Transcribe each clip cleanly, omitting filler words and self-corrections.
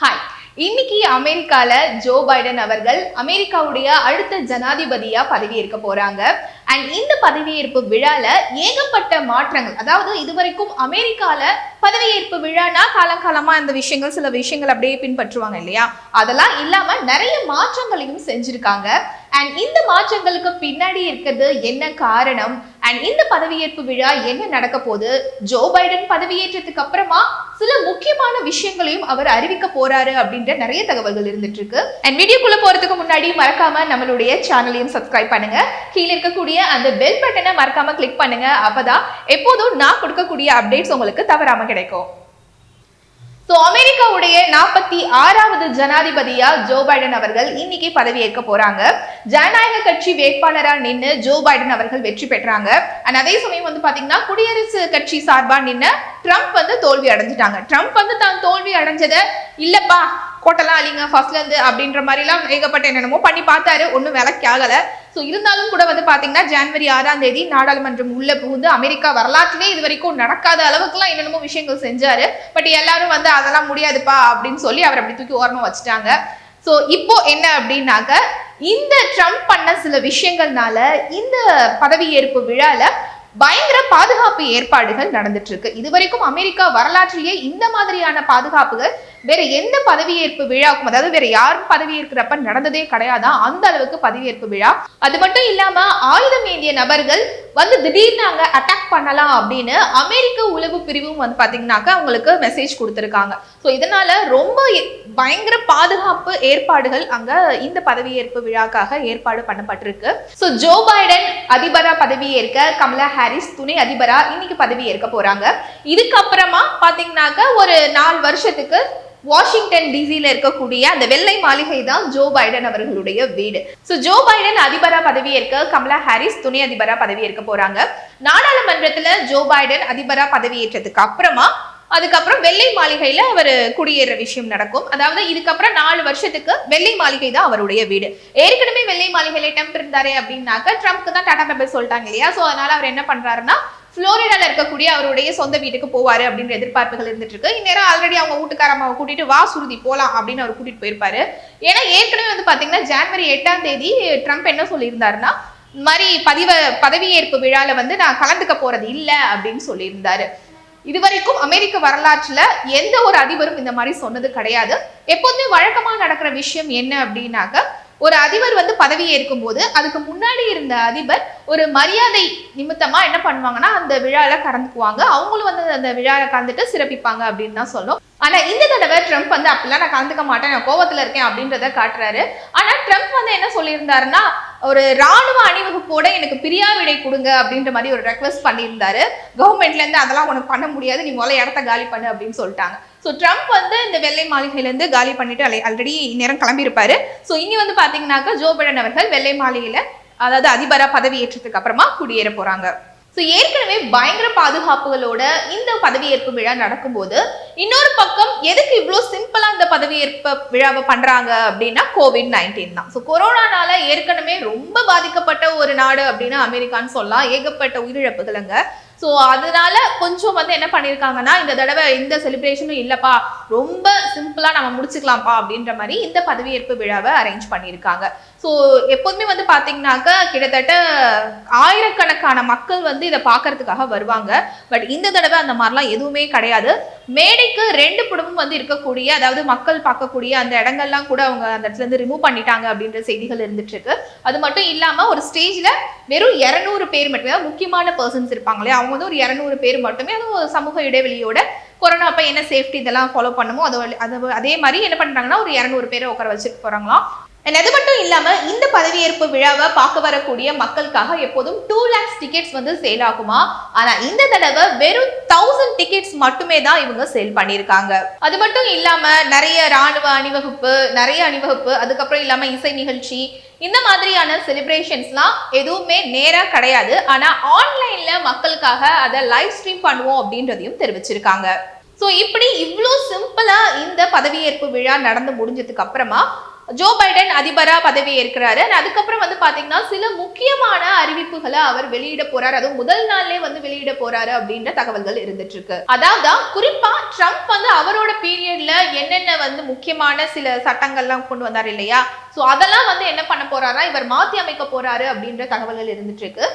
Hi. இன்னைக்கு அமெரிக்கால Joe Biden அவர்கள் அமெரிக்காவுடைய அடுத்த ஜனாதிபதியா பதவியேற்க போறாங்க. அண்ட் இந்த பதவியேற்பு விழால ஏகப்பட்ட மாற்றங்கள், அதாவது இதுவரைக்கும் அமெரிக்கால பதவியேற்பு விழானா காலங்காலமா இந்த விஷயங்கள் சில விஷயங்கள் அப்படியே பின்பற்றுவாங்க இல்லையா, அதெல்லாம் இல்லாம நிறைய மாற்றங்களையும் செஞ்சிருக்காங்க. அண்ட் இந்த மாற்றங்களுக்கு பின்னாடி இருக்கிறது என்ன காரணம், அண்ட் இந்த பதவியேற்பு விழா என்ன நடக்க போகுது, ஜோ பைடன் பதவியேற்றத்துக்கு அப்புறமா சில முக்கியமான விஷயங்களையும் அவர் அறிவிக்க போறாரு அப்படின்ற நிறைய தகவல்கள் இருந்துட்டு இருக்கு. அண்ட் வீடியோக்குள்ள போறதுக்கு முன்னாடி மறக்காம நம்மளுடைய சேனலையும் சப்ஸ்கிரைப் பண்ணுங்க. கீழே இருக்கக்கூடிய அந்த பெல் பட்டனை மறக்காம கிளிக் பண்ணுங்க. அப்பதான் எப்போதும் நான் கொடுக்கக்கூடிய அப்டேட்ஸ் உங்களுக்கு தவறாம கிடைக்கும். அமெரிக்காவுடைய 46வது ஜனாதிபதியா ஜோ பைடன் அவர்கள் இன்னைக்கு பதவியேற்க போறாங்க. ஜனநாயக கட்சி வேட்பாளரா நின்று ஜோ பைடன் அவர்கள் வெற்றி பெற்றாங்க. அதே சமயம் பாத்தீங்கன்னா குடியரசு கட்சி சார்பா நின்று ட்ரம்ப் தோல்வி அடைஞ்சிட்டாங்க. ட்ரம்ப் தான் தோல்வி அடைஞ்சதை இல்லப்பா கோட்டெல்லாம் அழிங்க ஃபர்ஸ்ட்ல இருந்து அப்படின்ற மாதிரி எல்லாம் ஏகப்பட்ட என்னென்னமோ பண்ணி பார்த்தாரு, ஒன்னும் வேலைக்கு ஆகல. இருந்தாலும் கூட பாத்தீங்கன்னா ஜனவரி 6ஆம் தேதி நாடாளுமன்றம் உள்ள புகுந்து அமெரிக்கா வரலாற்றிலே இது வரைக்கும் நடக்காத அளவுக்குலாம் என்னென்னமோ விஷயங்கள் செஞ்சாரு. பட் எல்லாரும் அதெல்லாம் முடியாதுப்பா அப்படின்னு சொல்லி அவர் அப்படி தூக்கி ஓரமா வச்சுட்டாங்க. இப்போ என்ன அப்படின்னாக்க, இந்த ட்ரம்ப் பண்ண சில விஷயங்கள்னால இந்த பதவியேற்பு விழால பயங்கர பாதுகாப்பு ஏற்பாடுகள் நடந்துட்டு இருக்கு. இதுவரைக்கும் அமெரிக்கா வரலாற்றிலேயே இந்த மாதிரியான பாதுகாப்புகள் வேற எந்த பதவியேற்பு விழாக்கும், அதாவது வேற யாரும் பதவியேற்கிறப்ப நடந்ததே கிடையாதான் அந்த அளவுக்கு பதவியேற்பு விழா. அது மட்டும் இல்லாம ஆயுதம் ஏந்திய நபர்கள் திடீர்னு அங்க அட்டாக் பண்ணலாம் அப்படின்னு அமெரிக்க உளவு பிரிவும் பாத்தீங்கன்னாக்க அவங்களுக்கு மெசேஜ் கொடுத்திருக்காங்க. இதனால ரொம்ப பயங்கர பாதுகாப்பு ஏற்பாடுகள் அங்க இந்த பதவியேற்பு விழாக்காக ஏற்பாடு பண்ணப்பட்டிருக்கு. ஜோ பைடன் அதிபரா பதவியேற்க, கமலா ஹாரிஸ் துணை அதிபரா இன்னைக்கு பதவியேற்க போறாங்க. இதுக்கப்புறமா பாத்தீங்கன்னாக்க ஒரு 4 வருஷத்துக்கு வாஷிங்டன் டிசில இருக்கக்கூடிய அந்த வெள்ளை மாளிகை தான் ஜோ பைடன் அவர்களுடைய வீடு. ஜோ பைடன் அதிபரா பதவியேற்க, கமலா ஹாரிஸ் துணை அதிபரா பதவியேற்க போறாங்க. நாடாளுமன்றத்துல ஜோ பைடன் அதிபரா பதவியேற்றதுக்கு அதுக்கப்புறம் வெள்ளை மாளிகையில அவர் குடியேற விஷயம் நடக்கும். அதாவது இதுக்கப்புறம் 4 வருஷத்துக்கு வெள்ளை மாளிகை தான் அவருடைய வீடு. ஏற்கனவே வெள்ளை மாளிகையில ட்ரம்ப் இருந்தாரு அப்படின்னாக்க ட்ரம்ப்க்கு தான் டாடா பேப்பர் சொல்லிட்டாங்க இல்லையா. அதனால அவர் என்ன பண்றாருன்னா புளோரிடால இருக்கக்கூடிய அவருடைய சொந்த வீட்டுக்கு போவாரு அப்படின்ற எதிர்பார்ப்புகள் இருந்துட்டு இருக்கு. இந்நேரம் ஆல்ரெடி அவங்க வீட்டுக்காரம்மாவை கூட்டிட்டு வா சுருதி போலாம் அப்படின்னு அவர் கூட்டிட்டு போயிருப்பாரு. ஏன்னா ஏற்கனவே பாத்தீங்கன்னா ஜனவரி 8ஆம் தேதி ட்ரம்ப் என்ன சொல்லியிருந்தாருன்னா, இந்த மாதிரி பதவியேற்பு விழால நான் கலந்துக்க போறது இல்ல அப்படின்னு சொல்லியிருந்தாரு. இதுவரைக்கும் அமெரிக்க வரலாற்றுல எந்த ஒரு அதிபரும் இந்த மாதிரி சொன்னது கிடையாது. எப்போதுமே வழக்கமா நடக்கிற விஷயம் என்ன அப்படின்னாக்க, ஒரு அதிபர் பதவி ஏற்கும் போது அதுக்கு முன்னாடி இருந்த அதிபர் ஒரு மரியாதை நிமித்தமா என்ன பண்ணுவாங்கன்னா அந்த விழால கலந்துக்குவாங்க. அவங்களும் அந்த விழால கலந்துட்டு சிறப்பிப்பாங்க அப்படின்னு தான் சொல்லும். ஆனா இந்த தடவை ட்ரம்ப் அப்படிலாம் நான் கலந்துக்க மாட்டேன், நான் கோவத்துல இருக்கேன் அப்படின்றத காட்டுறாரு. ஆனா ட்ரம்ப் என்ன சொல்லியிருந்தாருன்னா, ஒரு ராணுவ அணிவகுப்போட எனக்கு பிரியாவிடை கொடுங்க அப்படின்ற மாதிரி ஒரு ரெக்வஸ்ட் பண்ணியிருந்தாரு. கவர்மெண்ட்ல இருந்து அதெல்லாம் உனக்கு பண்ண முடியாது, நீ முதல்ல இடத்த காலி பண்ணு அப்படின்னு சொல்லிட்டாங்க. ட்ரம்ப் இந்த வெள்ளை மாளிகையில இருந்து காலி பண்ணிட்டு ஆல்ரெடி நேரம் கிளம்பி இருப்பாரு. இனி பாத்தீங்கன்னாக்கா ஜோ பைடன் அவர்கள் வெள்ளை மாளிகையில, அதாவது அதிபரா பதவி ஏற்றதுக்கு அப்புறமா குடியேற போறாங்க. ஏற்கனவே பயங்கர பாதுகாப்புகளோட இந்த பதவியேற்பு விழா நடக்கும்போது இன்னொரு பக்கம் எதுக்கு இவ்வளவு சிம்பிளா இந்த பதவியேற்பு விழாவை பண்றாங்க அப்படின்னா COVID-19 தான். கொரோனானால ஏற்கனவே ரொம்ப பாதிக்கப்பட்ட ஒரு நாடு அப்படின்னா அமெரிக்கான்னு சொல்லலாம். ஏகப்பட்ட உயிரிழப்புகள் அங்க. அதனால கொஞ்சம் என்ன பண்ணிருக்காங்கன்னா, இந்த தடவை இந்த செலிப்ரேஷனும் இல்லப்பா, ரொம்ப சிம்பிளா நம்ம முடிச்சுக்கலாம்ப்பா அப்படின்ற மாதிரி இந்த பதவியேற்பு விழாவை அரேஞ்ச் பண்ணியிருக்காங்க. எப்போதுமே பாத்தீங்கன்னாக்க கிட்டத்தட்ட ஆயிரக்கணக்கான மக்கள் இதை பாக்குறதுக்காக வருவாங்க. பட் இந்த தடவை அந்த மாதிரிலாம் எதுவுமே கிடையாது. மேடைக்கு 2 புடமும் இருக்கக்கூடிய, அதாவது மக்கள் பார்க்கக்கூடிய அந்த இடங்கள்லாம் கூட அவங்க அந்த இடத்துல இருந்து ரிமூவ் பண்ணிட்டாங்க அப்படின்ற செய்திகள் இருந்துட்டு இருக்கு. அது மட்டும் இல்லாம ஒரு ஸ்டேஜ்ல வெறும் 200 பேர் மட்டுமே, முக்கியமான பர்சன்ஸ் இருப்பாங்களே அவங்க ஒரு 200 பேர் மட்டுமே, அதுவும் சமூக இடைவெளியோட கொரோனா அப்ப என்ன சேஃப்டி இதெல்லாம் ஃபாலோ பண்ணுமோ அதே மாதிரி என்ன பண்றாங்கன்னா ஒரு 200 பேரை உட்கார வச்சுட்டு போறாங்களாம். அது மட்டும் இல்லாம இந்த பதவியேற்பு விழாவை பார்க்க வரக்கூடிய மக்களுக்காக எப்போதும் 2 lakhs டிக்கெட்ஸ் சேல் ஆகுமா. ஆனா இந்த தடவை வெறும் 1000 டிக்கெட்ஸ் மட்டுமே தான் இவங்க சேல் பண்ணியிருக்காங்க. அது மட்டும் இல்லாம நிறைய ராணுவ அணிவகுப்பு, அதுக்கப்புறம் இல்லாம இசை நிகழ்ச்சி, இந்த மாதிரியான செலிப்ரேஷன்ஸ்லாம் எதுவுமே நேரா கிடையாது. ஆனா ஆன்லைன்ல மக்களுக்காக அதை லைவ் ஸ்ட்ரீம் பண்ணுவோம் அப்படின்றதையும் தெரிவிச்சிருக்காங்க. இப்படி இவ்வளோ சிம்பிளா இந்த பதவியேற்பு விழா நடந்து முடிஞ்சதுக்கு அப்புறமா ஜோ பைடன் அதிபரா பதவி ஏற்கிறாரு. அதுக்கப்புறம் வந்து பாத்தீங்கன்னா சில முக்கியமான அறிவிப்புகளை அவர் வெளியிட போறாரு, அதுவும் முதல் நாள்லயே வந்து வெளியிட போறாரு அப்படின்ற தகவல்கள் இருந்துட்டு இருக்கு. அதாவது குறிப்பா ட்ரம்ப் வந்து அவரோட பீரியட்ல என்னென்ன வந்து முக்கியமான சில சட்டங்கள்லாம் கொண்டு வந்தாரு இல்லையா, சோ அதெல்லாம் வந்து என்ன பண்ண போறாரா இவர் மாத்தி அமைக்க போறாரு அப்படின்ற தகவல்கள் இருந்துட்டு இருக்கு.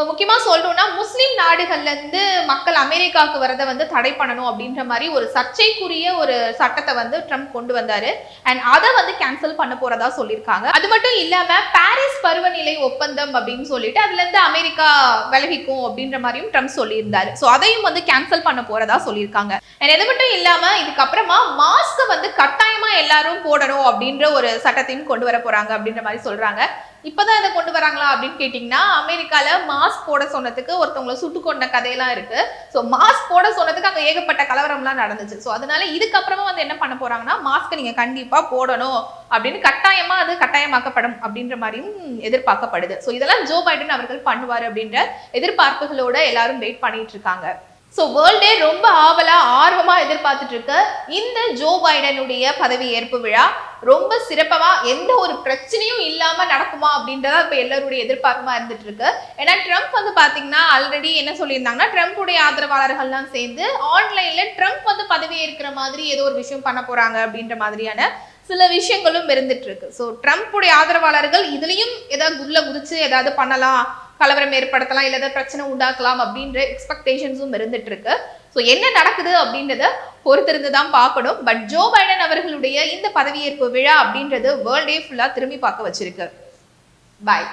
முக்கியமா சொல்லணும்னா முஸ்லிம் நாடுகள்ல இருந்து மக்கள் அமெரிக்காவுக்கு வரதை வந்து தடை பண்ணணும் அப்படின்ற மாதிரி ஒரு சர்ச்சைக்குரிய ஒரு சட்டத்தை வந்து ட்ரம்ப் கொண்டு வந்தாரு. அண்ட் அதை வந்து கேன்சல் பண்ண போறதா சொல்லியிருக்காங்க. அது மட்டும் இல்லாம பாரிஸ் பருவநிலை ஒப்பந்தம் அப்படின்னு சொல்லிட்டு அதுல இருந்து அமெரிக்கா விலகிக்கும் அப்படின்ற மாதிரியும் ட்ரம்ப் சொல்லியிருந்தாரு. ஸோ அதையும் வந்து கேன்சல் பண்ண போறதா சொல்லியிருக்காங்க. அண்ட் இது மட்டும் இல்லாம இதுக்கப்புறமா மாஸ்க் வந்து கட்டாயமா எல்லாரும் போடணும் அப்படின்ற ஒரு சட்டத்தையும் கொண்டு வர போறாங்க அப்படின்ற மாதிரி சொல்றாங்க. இப்பதான் இதை கொண்டு வராங்களா அப்படின்னு கேட்டீங்கன்னா, அமெரிக்கால மாஸ்க் போட சொன்னதுக்கு ஒருத்தவங்களை சுட்டு கொண்ட கதையெல்லாம் இருக்கு. ஸோ மாஸ்க் போட சொன்னதுக்கு அங்க ஏகப்பட்ட கலவரம்லாம் நடந்துச்சு. ஸோ அதனால இதுக்கப்புறமா வந்து என்ன பண்ண போறாங்கன்னா, மாஸ்க் நீங்க கண்டிப்பா போடணும் அப்படின்னு கட்டாயமா அது கட்டாயமாக்கப்படும் அப்படின்ற மாதிரியும் எதிர்பார்க்கப்படுது. ஸோ இதெல்லாம் ஜோ பைடன் அவர்கள் பண்ணுவாரு அப்படின்ற எதிர்பார்ப்புகளோட எல்லாரும் வெயிட் பண்ணிட்டு இருக்காங்க. ஸோ வேர்ல்டே ரொம்ப ஆர்வமா எதிர்பார்த்துட்டு இருக்க இந்த ஜோ பைடனுடைய பதவி ஏற்பு விழா ரொம்ப சிறப்பா எந்த ஒரு பிரச்சனையும் இல்லாம நடக்குமா அப்படின்றத இப்ப எல்லாருடைய எதிர்பார்ப்புமா இருந்துட்டு இருக்கு. ஏன்னா ட்ரம்ப் வந்து பாத்தீங்கன்னா ஆல்ரெடி என்ன சொல்லியிருந்தாங்கன்னா, ட்ரம்ப்புடைய ஆதரவாளர்கள்லாம் சேர்ந்து ஆன்லைன்ல ட்ரம்ப் வந்து பதவி ஏற்கிற மாதிரி ஏதோ ஒரு விஷயம் பண்ண போறாங்க அப்படின்ற மாதிரியான சில விஷயங்களும் இருந்துட்டு இருக்கு. ஸோ ட்ரம்ப்புடைய ஆதரவாளர்கள் இதுலயும் ஏதாவது உள்ள குதிச்சு ஏதாவது பண்ணலாம், கலவரம் ஏற்படுத்தலாம், இல்ல ஏதாவது பிரச்சனை உண்டாக்கலாம் அப்படின்ற எக்ஸ்பெக்டேஷன்ஸும் இருந்துட்டு இருக்கு. ஸோ என்ன நடக்குது அப்படின்றத பொறுத்திருந்து தான் பார்க்கணும். பட் ஜோ பைடன் அவர்களுடைய இந்த பதவியேற்பு விழா அப்படின்றது வேர்ல்டே ஃபுல்லா திரும்பி பார்க்க வச்சிருக்கு. பாய்.